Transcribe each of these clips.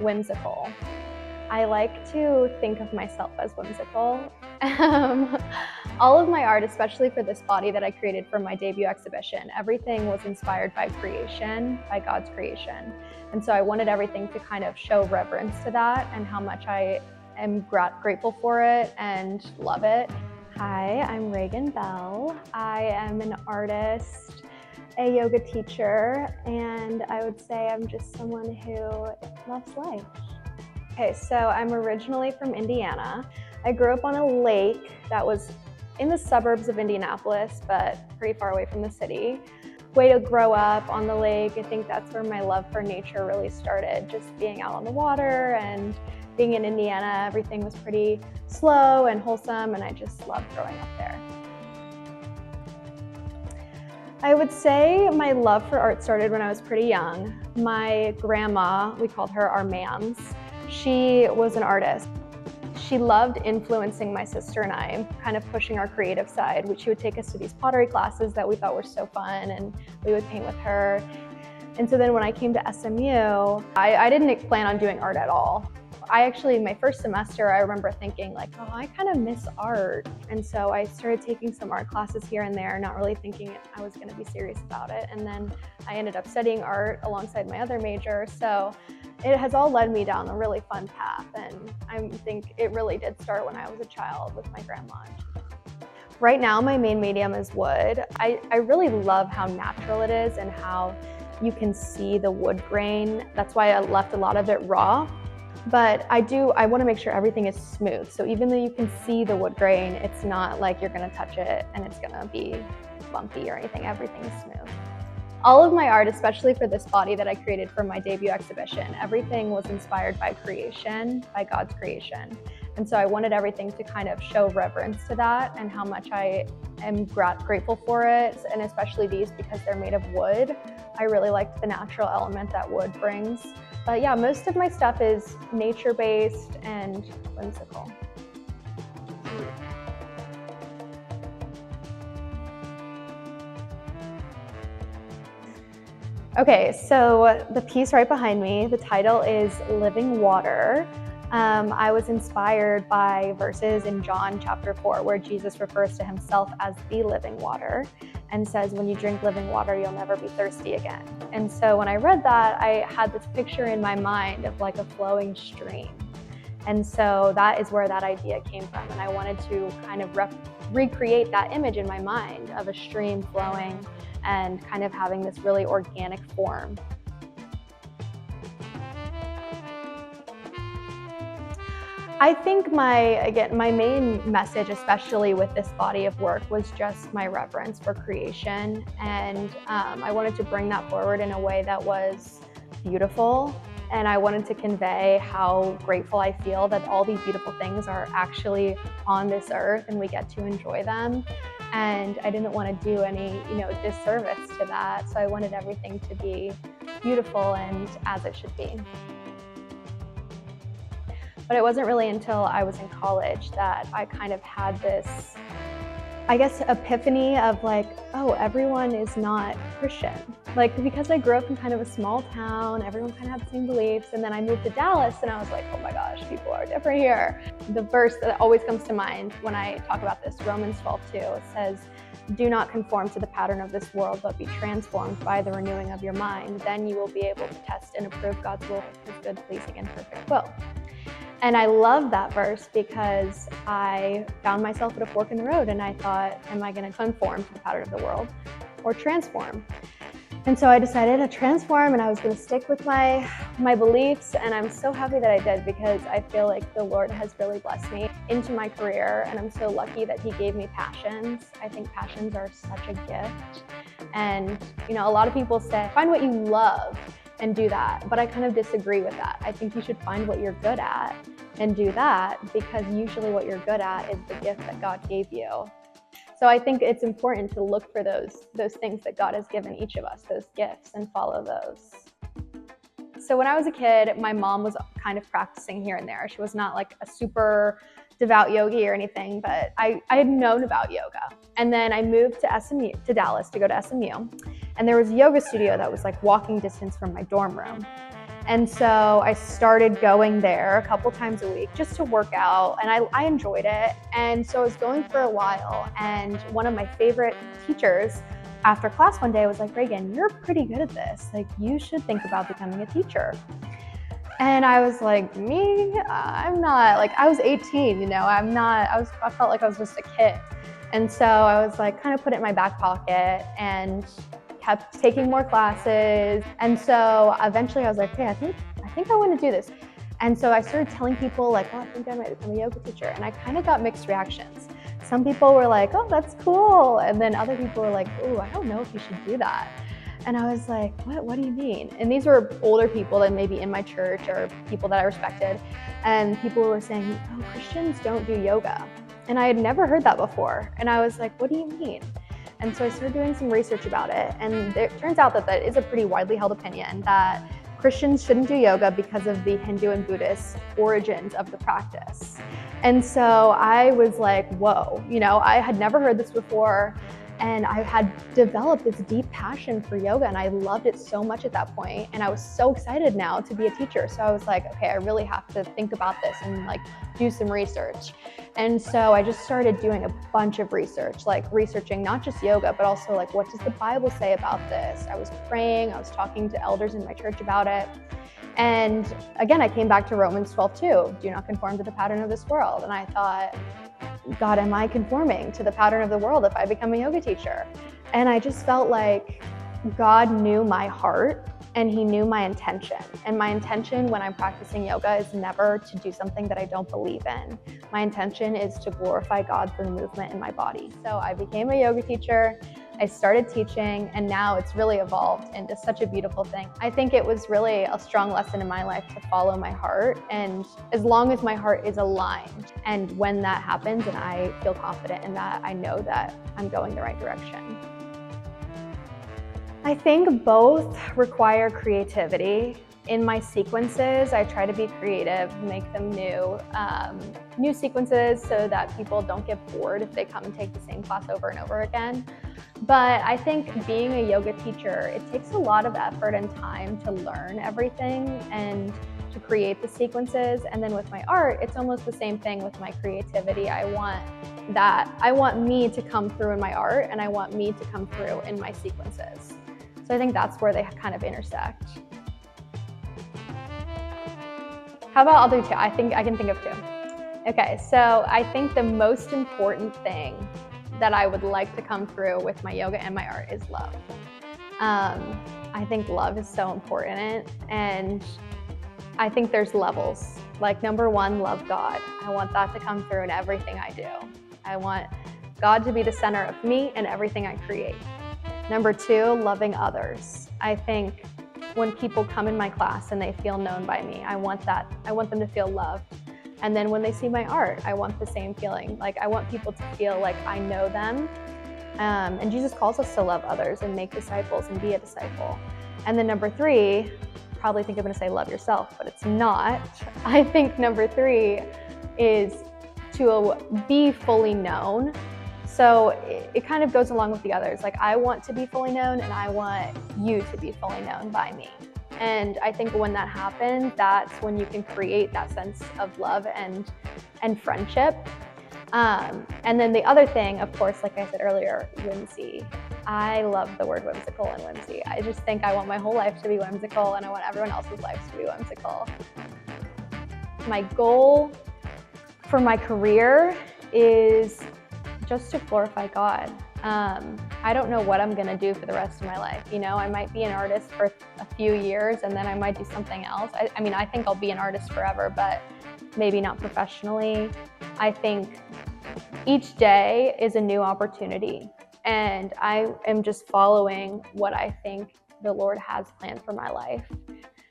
whimsical. I like to think of myself as whimsical. All of my art, especially for this body that I created for my debut exhibition, everything was inspired by creation, by God's creation. And so I wanted everything to kind of show reverence to that and how much I am grateful for it and love it. Hi, I'm Reagan Bell. I am an artist, a yoga teacher, and I would say I'm just someone who loves life. Okay, so I'm originally from Indiana. I grew up on a lake that was in the suburbs of Indianapolis, but pretty far away from the city. Way to grow up on the lake. I think that's where my love for nature really started, just being out on the water and being in Indiana. Everything was pretty slow and wholesome, and I just loved growing up there. I would say my love for art started when I was pretty young. My grandma, we called her our mams, she was an artist. She loved influencing my sister and I, kind of pushing our creative side. She would take us to these pottery classes that we thought were so fun, and we would paint with her. And so then when I came to SMU, I didn't plan on doing art at all. My first semester, I remember thinking like, oh, I kind of miss art. And so I started taking some art classes here and there, not really thinking I was going to be serious about it. And then I ended up studying art alongside my other major. So it has all led me down a really fun path. And I think it really did start when I was a child with my grandma. Right now, my main medium is wood. I really love how natural it is and how you can see the wood grain. That's why I left a lot of it raw. But I want to make sure everything is smooth. So even though you can see the wood grain, it's not like you're going to touch it and it's going to be bumpy or anything. Everything is smooth. All of my art, especially for this body that I created for my debut exhibition, everything was inspired by creation, by God's creation. And so I wanted everything to kind of show reverence to that and how much I am grateful for it. And especially these, because they're made of wood. I really liked the natural element that wood brings. But yeah, most of my stuff is nature-based and whimsical. Okay, so the piece right behind me, the title is Living Water. I was inspired by verses in John chapter 4 where Jesus refers to himself as the living water and says, when you drink living water, you'll never be thirsty again. And so when I read that, I had this picture in my mind of like a flowing stream. And so that is where that idea came from. And I wanted to kind of recreate that image in my mind of a stream flowing and kind of having this really organic form. I think my main message, especially with this body of work, was just my reverence for creation. And I wanted to bring that forward in a way that was beautiful. And I wanted to convey how grateful I feel that all these beautiful things are actually on this earth and we get to enjoy them. And I didn't want to do any, disservice to that. So I wanted everything to be beautiful and as it should be. But it wasn't really until I was in college that I kind of had this, epiphany of like, oh, everyone is not Christian. Like, because I grew up in kind of a small town, everyone kind of had the same beliefs. And then I moved to Dallas and I was like, oh my gosh, people are different here. The verse that always comes to mind when I talk about this, Romans 12:2, it says, do not conform to the pattern of this world, but be transformed by the renewing of your mind. Then you will be able to test and approve God's will, his good, pleasing, and perfect will. And I love that verse because I found myself at a fork in the road and I thought, am I going to conform to the pattern of the world or transform? And so I decided to transform and I was going to stick with my beliefs. And I'm so happy that I did because I feel like the Lord has really blessed me into my career. And I'm so lucky that he gave me passions. I think passions are such a gift. And, a lot of people say, find what you love and do that. But I kind of disagree with that. I think you should find what you're good at and do that because usually what you're good at is the gift that God gave you. So I think it's important to look for those things that God has given each of us, those gifts, and follow those. So when I was a kid, my mom was kind of practicing here and there. She was not like a super devout yogi or anything, but I had known about yoga. And then I moved to Dallas to go to SMU. And there was a yoga studio that was like walking distance from my dorm room. And so I started going there a couple times a week just to work out, and I enjoyed it. And so I was going for a while, and one of my favorite teachers after class one day was like, "Reagan, you're pretty good at this. Like, you should think about becoming a teacher." And I was like, "Me? I'm not." Like, I was 18, you know, I felt like I was just a kid. And so I was like, kind of put it in my back pocket and kept taking more classes. And so eventually I was like, "Hey, I think I want to do this." And so I started telling people like, "Oh, I think I might become a yoga teacher." And I kind of got mixed reactions. Some people were like, "Oh, that's cool." And then other people were like, "Oh, I don't know if you should do that." And I was like, what do you mean? And these were older people that maybe in my church or people that I respected. And people were saying, "Oh, Christians don't do yoga." And I had never heard that before. And I was like, "What do you mean?" And so I started doing some research about it. And it turns out that is a pretty widely held opinion that Christians shouldn't do yoga because of the Hindu and Buddhist origins of the practice. And so I was like, whoa, you know, I had never heard this before. And I had developed this deep passion for yoga, and I loved it so much at that point. And I was so excited now to be a teacher. So I was like, okay, I really have to think about this and like do some research. And so I just started doing a bunch of research, like researching not just yoga, but also like, what does the Bible say about this? I was praying, I was talking to elders in my church about it. And again, I came back to Romans 12:2, do not conform to the pattern of this world. And I thought, God, am I conforming to the pattern of the world if I become a yoga teacher? And I just felt like God knew my heart and he knew my intention. And my intention when I'm practicing yoga is never to do something that I don't believe in. My intention is to glorify God through movement in my body. So I became a yoga teacher. I started teaching, and now it's really evolved into such a beautiful thing. I think it was really a strong lesson in my life to follow my heart, and as long as my heart is aligned, and when that happens and I feel confident in that, I know that I'm going the right direction. I think both require creativity. In my sequences, I try to be creative, make them new sequences so that people don't get bored if they come and take the same class over and over again. But I think being a yoga teacher, it takes a lot of effort and time to learn everything and to create the sequences. And then with my art, it's almost the same thing with my creativity. I want me to come through in my art, and I want me to come through in my sequences. So I think that's where they kind of intersect. How about I'll do two? I think I can think of two. Okay, so I think the most important thing that I would like to come through with my yoga and my art is love. I think love is so important, and I think there's levels. Like, number one, love God. I want that to come through in everything I do. I want God to be the center of me and everything I create. Number two, loving others. I think when people come in my class and they feel known by me, I want them to feel loved. And then when they see my art, I want the same feeling. Like, I want people to feel like I know them. And Jesus calls us to love others and make disciples and be a disciple. And then number three, probably think I'm gonna say love yourself, but it's not. I think number three is to be fully known. So it kind of goes along with the others. Like, I want to be fully known, and I want you to be fully known by me. And I think when that happens, that's when you can create that sense of love and friendship. And then the other thing, of course, like I said earlier, whimsy. I love the word whimsical and whimsy. I just think I want my whole life to be whimsical, and I want everyone else's lives to be whimsical. My goal for my career is just to glorify God. I don't know what I'm gonna do for the rest of my life. You know, I might be an artist for a few years, and then I might do something else. I mean, I think I'll be an artist forever, but maybe not professionally. I think each day is a new opportunity, and I am just following what I think the Lord has planned for my life.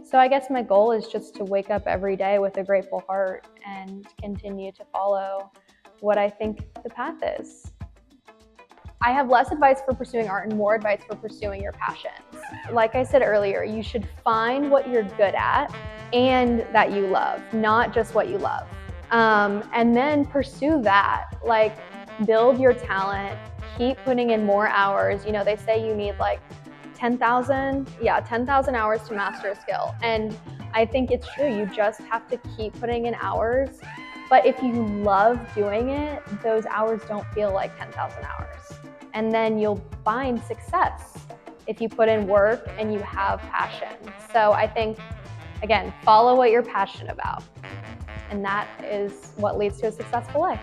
So I guess my goal is just to wake up every day with a grateful heart and continue to follow what I think the path is. I have less advice for pursuing art and more advice for pursuing your passions. Like I said earlier, you should find what you're good at and that you love, not just what you love. And then pursue that. Like, build your talent, keep putting in more hours. You know, they say you need like 10,000, yeah, 10,000 hours to master a skill. And I think it's true, you just have to keep putting in hours. But if you love doing it, those hours don't feel like 10,000 hours. And then you'll find success if you put in work and you have passion. So I think, again, follow what you're passionate about. And that is what leads to a successful life.